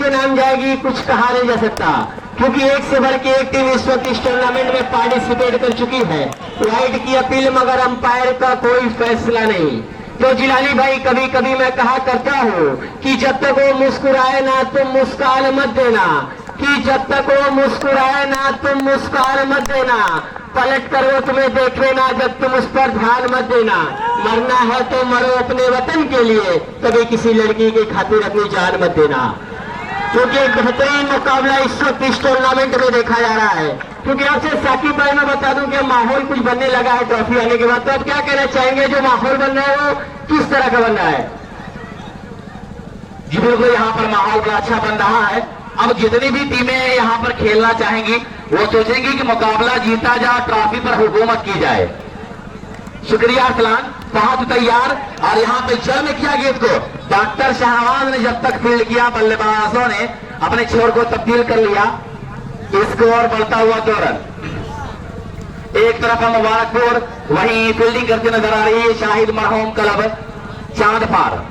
पे नाम जाएगी कुछ कहा नहीं जा सकता, क्योंकि एक से बढ़ के एक टीम इस वक्त इस टूर्नामेंट में पार्टिसिपेट कर चुकी है। राइट की अपील मगर अंपायर का कोई फैसला नहीं। तो जिलानी भाई, कभी कभी मैं कहा करता हूँ कि जब तक वो मुस्कुराए ना तुम मुस्कान मत देना, कि जब तक वो मुस्कुराए ना तुम मुस्कान मत देना, पलट कर वो तुम्हें देखे ना जब तुम उस पर ध्यान मत देना। मरना है तो मरो अपने वतन के लिए, कभी किसी लड़की की खातिर अपनी जान मत देना। क्योंकि एक बेहतरीन मुकाबला इस वक्त इस टूर्नामेंट में देखा जा रहा है। क्योंकि आपसे साकिब भाई मैं बता दूं कि माहौल कुछ बनने लगा है ट्रॉफी आने के बाद, तो आप क्या कहना चाहेंगे? जो माहौल बन रहा है वो किस तरह का बन रहा है? जी बिल्कुल, यहाँ पर माहौल बड़ा अच्छा बन रहा है। अब जितनी भी टीमें यहाँ पर खेलना चाहेंगी वो सोचेंगी कि मुकाबला जीता जा, ट्रॉफी पर हुकूमत की जाए। शुक्रिया अरसलान, बहुत तैयार। और यहाँ पे जड़ में किया गेंद को डॉक्टर शाहनवाज ने जब तक फील्ड किया, बल्लेबाजों ने अपने छोर को तब्दील कर लिया। स्कोर बढ़ता हुआ 2 रन। एक तरफ मुबारकपुर, वहीं फील्डिंग करते नजर आ रही है शाहिद मरहूम क्लब चांदपार।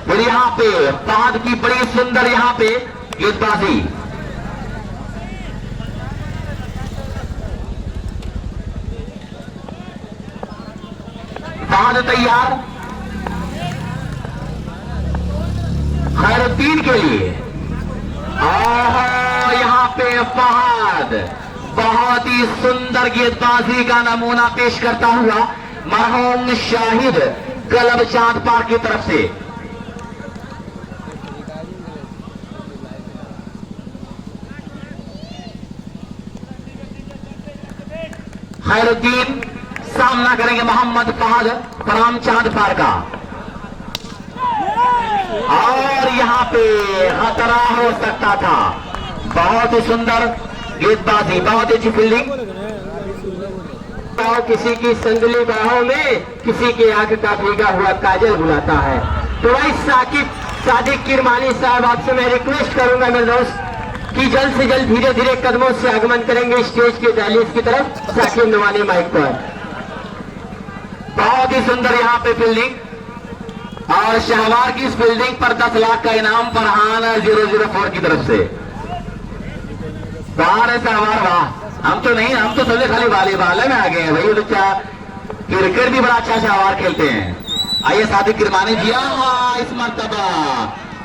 फिर यहाँ पे फहद की बड़ी सुंदर यहाँ पे गेंदबाजी। फहद तैयार खैरुद्दीन के लिए। यहाँ पे फहद बहुत ही सुंदर गेंदबाजी का नमूना पेश करता हुआ मरहूम शाहिद क्लब चांदपार की तरफ से। खैरुद्दीन सामना करेंगे मोहम्मद फहद फराम चांदपार का। और यहाँ पे खतरा हो सकता था। बहुत ही सुंदर गेंदबाजी, बहुत अच्छी फील्डिंग। किसी की संदली बाहों में किसी की आंख का भीगा हुआ काजल बुलाता है। तो भाई सादिक किरमानी साहब, आपसे मैं रिक्वेस्ट करूंगा मेरे दोस्त कि जल्द से जल्द धीरे धीरे कदमों से आगमन करेंगे स्टेज के दहलीज की तरफ। साकिब नवानी माइक पर। बहुत ही सुंदर यहाँ पे फील्डिंग, और शाहवार की इस फील्डिंग पर 10 लाख का इनाम फरहान 004 की तरफ से। बाहर है शाहवार, वाह। हम तो नहीं, हम तो सबसे खाली वॉलीबॉल में आ गए हैं भाई। बच्चा क्रिकेट भी बड़ा अच्छा शाहवार खेलते हैं। आइए सादिक किरमानी जी।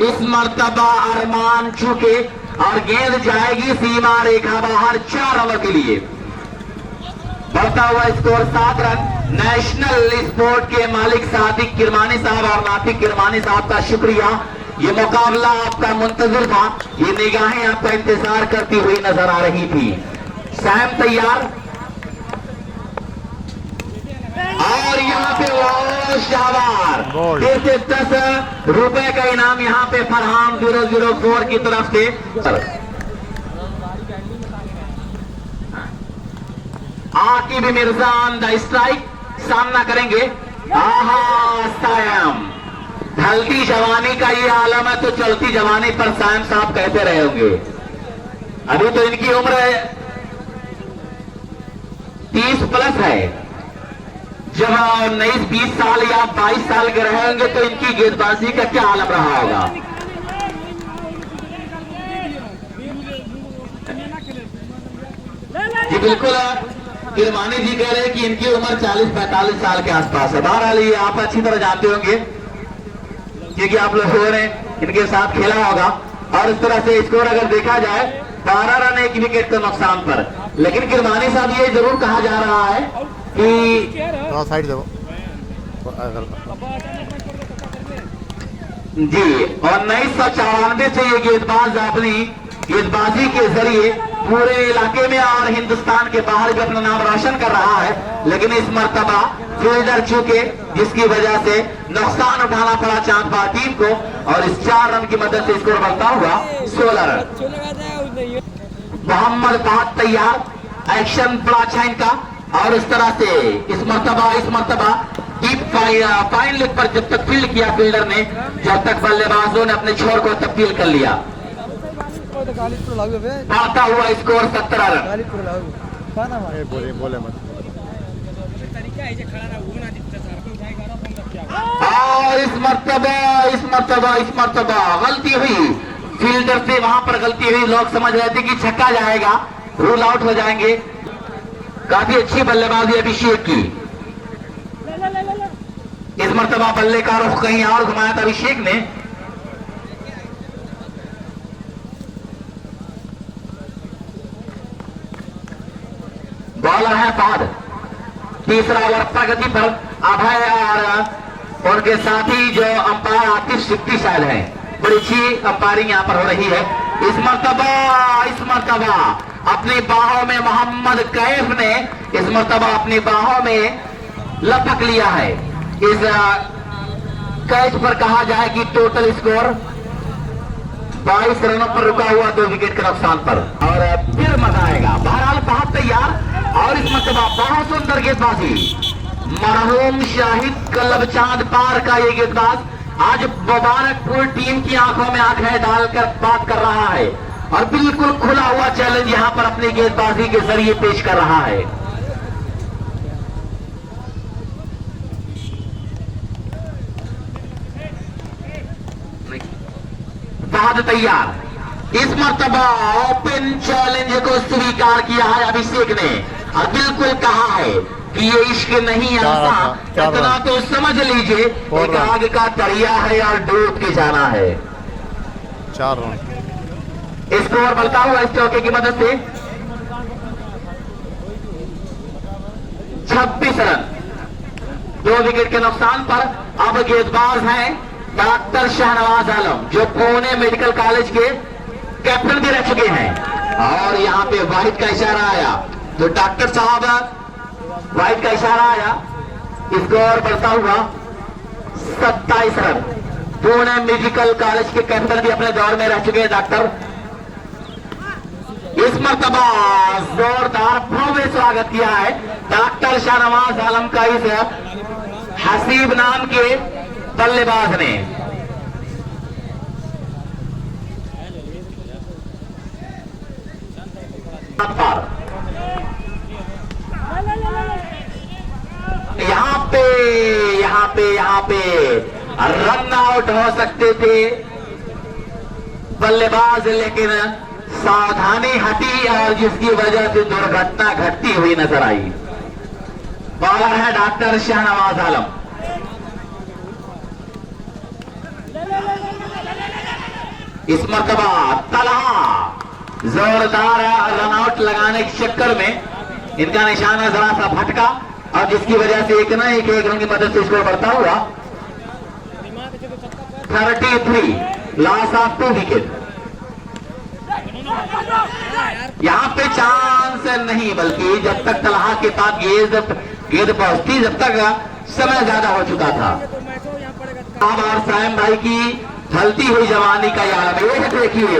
इस मर्तबा अरमान चूके और गेंद जाएगी सीमा रेखा बाहर 4 ओवर के लिए। बढ़ता हुआ स्कोर 7 रन। नेशनल स्पोर्ट के मालिक सादिक किरमानी साहब और नातिक किरमानी साहब का शुक्रिया। ये मुकाबला आपका मुंतजिर था, ये निगाहें आपका इंतजार करती हुई नजर आ रही थी। सैम तैयार, और यहाँ पे शाहवार फिर से 10 रुपए का इनाम यहाँ पे फरहान 004 की तरफ से। Aqib Mirza on the strike, सामना करेंगे। सायम, ढलती जवानी का ये आलम है तो चलती जवानी पर सायम साहब कहते रहे होंगे। अभी तो इनकी उम्र 30 प्लस है। जब 19-20 साल या 22 साल के रहे होंगे तो इनकी गेंदबाजी का क्या आलम रहा होगा। जी बिल्कुल, किरमानी जी कह रहे हैं कि इनकी उम्र 40-45 साल के आसपास है। बहरहाल ये आप अच्छी तरह जानते होंगे क्योंकि आप लोगों ने इनके साथ खेला होगा। और इस तरह से स्कोर अगर देखा जाए 12 रन 1 विकेट के नुकसान पर। लेकिन किरमानी साहब ये जरूर कहा जा रहा है कि साइड दो जी, और 1994 से ये गेंदबाज अपनी गेंदबाजी के जरिए पूरे इलाके में और हिंदुस्तान के बाहर भी अपना नाम रोशन कर रहा है। लेकिन इस मर्तबा फील्डर चूके, जिसकी वजह से नुकसान उठाना पड़ा चांदपार टीम को, और इस 4 रन की मदद से स्कोर बढ़ता हुआ 16 रन। मोहम्मद फहद तैयार, एक्शन बड़ा अच्छा इनका। और इस तरह से इस मर्तबा डीप फाइन लेग पर जब तक फील्ड किया फील्डर ने, जब तक बल्लेबाजों ने अपने छोर को तब्दील कर लिया। बढ़ता हुआ स्कोर 17 रन। और इस मर्तबा गलती हुई, फील्डर से वहां पर गलती हुई। लोग समझ रहे थे कि छक्का जाएगा, रूल आउट हो जाएंगे। काफी अच्छी बल्लेबाजी अभिषेक की। इस मर्तबा बल्ले का रुख कहीं और घुमाया था अभिषेक ने। बॉलर है फहद। तीसरा ओवर प्रगति पर अभय और उनके साथी जो अंपायर आतिश सिप्टी शायद है। बड़ी अच्छी अंपायरिंग यहां पर हो रही है। इस मर्तबा अपनी बाहों में मोहम्मद कैफ ने इस मर्तबा अपनी बाहों में लपक लिया है। इस कैच पर कहा जाए कि टोटल स्कोर 22 रनों पर रुका हुआ 2 विकेट के नुकसान पर। और फिर मजा आएगा। बहरहाल बहुत तैयार। और इस मर्तबा बहुत सुंदर गेंदबाजी, मरहूम शाहिद कल्लब चांद पार का ये गेंदबाज आज मुबारकपुर टीम की आंखों में आंखें डालकर बात कर रहा है और बिल्कुल खुला हुआ चैलेंज यहां पर अपनी गेंदबाजी के जरिए पेश कर रहा है। फहद तैयार। इस मर्तबा ओपन चैलेंज को स्वीकार किया है अभिषेक ने और बिल्कुल कहा है कि ये इश्क नहीं आसान, इतना तो समझ लीजिए एक आग का दरिया है और डूब के जाना है। 4 रन। स्कोर बढ़ता हुआ इस चौके की मदद से 26 रन 2 विकेट के नुकसान पर। अब गेंदबाज हैं डॉक्टर शाहनवाज आलम जो पुणे मेडिकल कॉलेज के कैप्टन भी रह चुके हैं। और यहाँ पे वाहिद का इशारा आया तो डॉक्टर साहब वाहिद का इशारा आया। स्कोर बढ़ता हुआ 27 रन। पुणे मेडिकल कॉलेज के कैप्टन भी अपने दौर में रह चुके हैं डॉक्टर। इस मर्तबा जोरदार भव्य स्वागत किया है डॉक्टर शाहनवाज आलम का इस हसीब नाम के बल्लेबाज ने। यहाँ पे रन आउट हो सकते थे बल्लेबाज, लेकिन सावधानी हटी और जिसकी वजह से दुर्घटना घटती हुई नजर आई। बॉलर है डॉक्टर शाहनवाज आलम। इस मर्तबा तलहा जोरदार रन आउट लगाने के चक्कर में इनका निशाना जरा सा भटका और जिसकी वजह से एक रन की मदद से स्कोर बढ़ता हुआ 33 लॉस ऑफ 2 विकेट। यहां पे चांस नहीं, बल्कि जब तक तलहा के पास गेंद पहुंचती जब तक समय ज्यादा हो चुका था। और साइम भाई की ढलती हुई जवानी का ये आलम, ये देखिए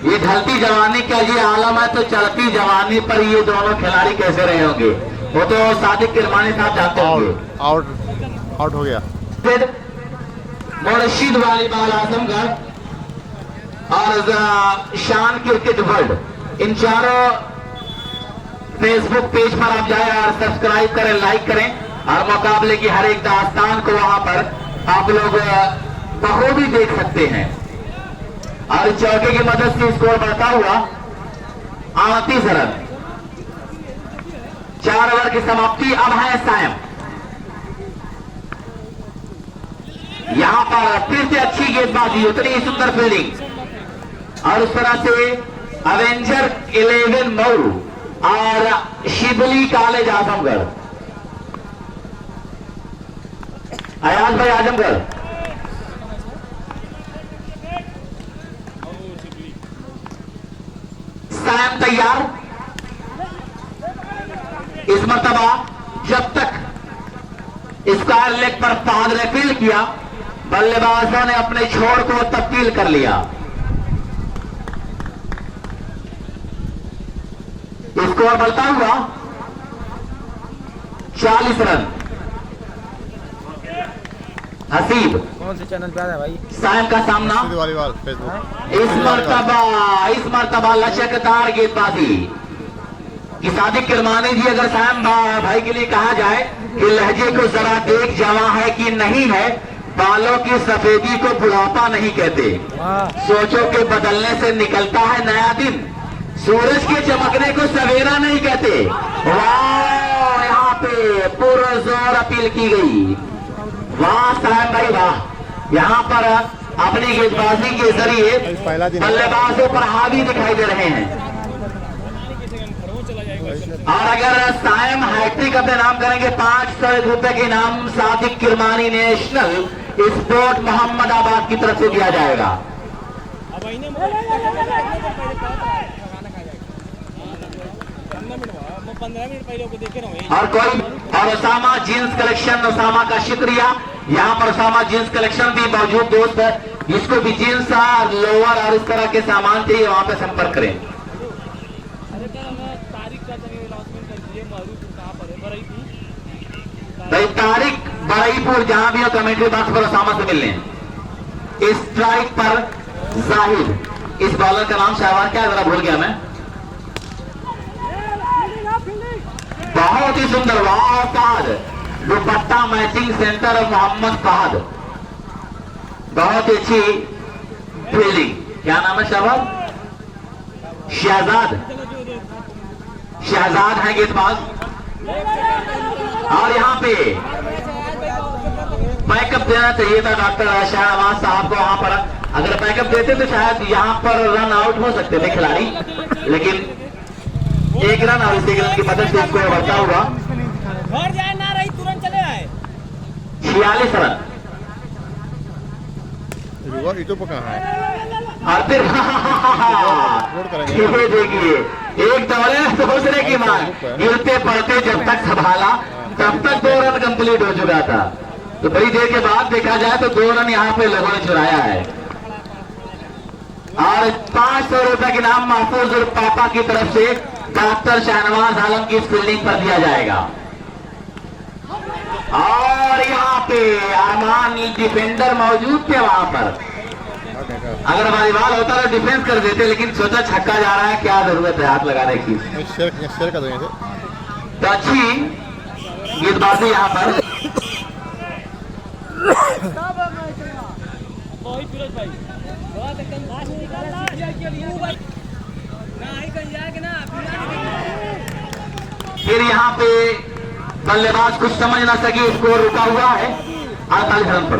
ये ढलती जवानी का ये आलम है तो चलती जवानी पर ये दोनों खिलाड़ी कैसे रहे होंगे वो तो सादिक किरमानी साहब जानते होंगे। आउट हो गया। फिर मुर्शिद वालीबाल आजमगढ़ और शान क्रिकेट वर्ल्ड, इन चारों फेसबुक पेज पर आप जाए और सब्सक्राइब करें, लाइक करें और मुकाबले की हर एक दास्तान को वहां पर आप लोग बखूबी देख सकते हैं। और चौके की मदद से स्कोर बढ़ता हुआ 38 रन। 4 ओवर की समाप्ति। अब है सायम। यहां पर फिर से अच्छी गेंदबाजी, उतनी ही सुंदर फील्डिंग और उस तरह से अवेंजर 11 मऊ और शिबली कॉलेज आजमगढ़। अयाज भाई आजमगढ़ सायम तैयार। इस मर्तबा जब तक स्क्वायर लेग पर फहद ने फील्ड किया बल्लेबाजों ने अपने छोर को तब्दील कर लिया। स्कोर बढ़ता हुआ 40 रन। हसीब कौन से चैनल पे है भाई? सायम का सामना। इस मर्तबा लचकदार गेंदबाजी कि सादिक किरमानी जी, अगर सायम भाई के लिए कहा जाए कि लहजे को जरा देख जवां है कि नहीं है, बालों की सफेदी को बुढ़ापा नहीं कहते, सोचों के बदलने से निकलता है नया दिन, सूरज के चमकने को सवेरा नहीं कहते। वाह, यहाँ पे पूरा जोर अपील की गई। वाह साहब भाई वाह, यहाँ पर अपनी गेंदबाजी के जरिए बल्लेबाजों पर हावी दिखाई दे रहे हैं। और अगर सायम हैट्रिक अपने नाम करेंगे 500 रुपए के इनाम सादिक किरमानी नेशनल स्पोर्ट मोहम्मदाबाद की तरफ से दिया जाएगा। और ओसामा जींस कलेक्शन, ओसामा का शुक्रिया। यहाँ पर ओसामा जींस कलेक्शन भी मौजूद दोस्त है, जिसको भी जींस और लोअर और इस तरह के सामान चाहिए वहां पे संपर्क करें। भाई तारिक बरईपुर जहां भी हो कमेंट्री बॉक्स पर ओसामा से मिल लें। स्ट्राइक पर जाहिद, इस बॉलर का नाम शाहबाज क्या है जरा भूल गया मैं। बहुत ही सुंदर, वाह Fahad, dupatta matching centre of Mohammad Fahad, बहुत ही अच्छी फील्डिंग। क्या नाम है शाहबाज? शहजाद, शहजाद है गेंदबाज। और यहाँ पे बैकअप देना चाहिए था डॉक्टर शाहनवाज साहब को। वहां पर अगर बैकअप देते तो शायद यहाँ पर रन आउट हो सकते थे खिलाड़ी, लेकिन एक रन और इस एक रन की मदद से इसको बढ़ता हुआ घर जाए ना रही, तुरंत चले आए। 46 रन। कहाँ है? और फिर ये देखिए, एक दौरे दूसरे की मार, गिरते पड़ते जब तक संभाला तब तक 2 रन कंप्लीट हो चुका था। तो बड़ी देर के बाद देखा जाए तो 2 रन यहाँ पे लोगों ने चुराया है। और 500 रुपए के नाम महफूज पापा की तरफ से डॉक्टर शाहनवाज आलम की फील्डिंग पर दिया जाएगा। और यहाँ पे अरमान डिफेंडर मौजूद थे वहां पर, अगर वालीबॉल होता तो डिफेंस कर देते, लेकिन सोचा छक्का जा रहा है, क्या जरूरत है हाथ लगाने की। शेयर कर देंगे तो अच्छी गेंदबाजी यहाँ पर। फिर यहाँ पे बल्लेबाज कुछ समझ ना सके, स्कोर रुका हुआ है 48 रन पर।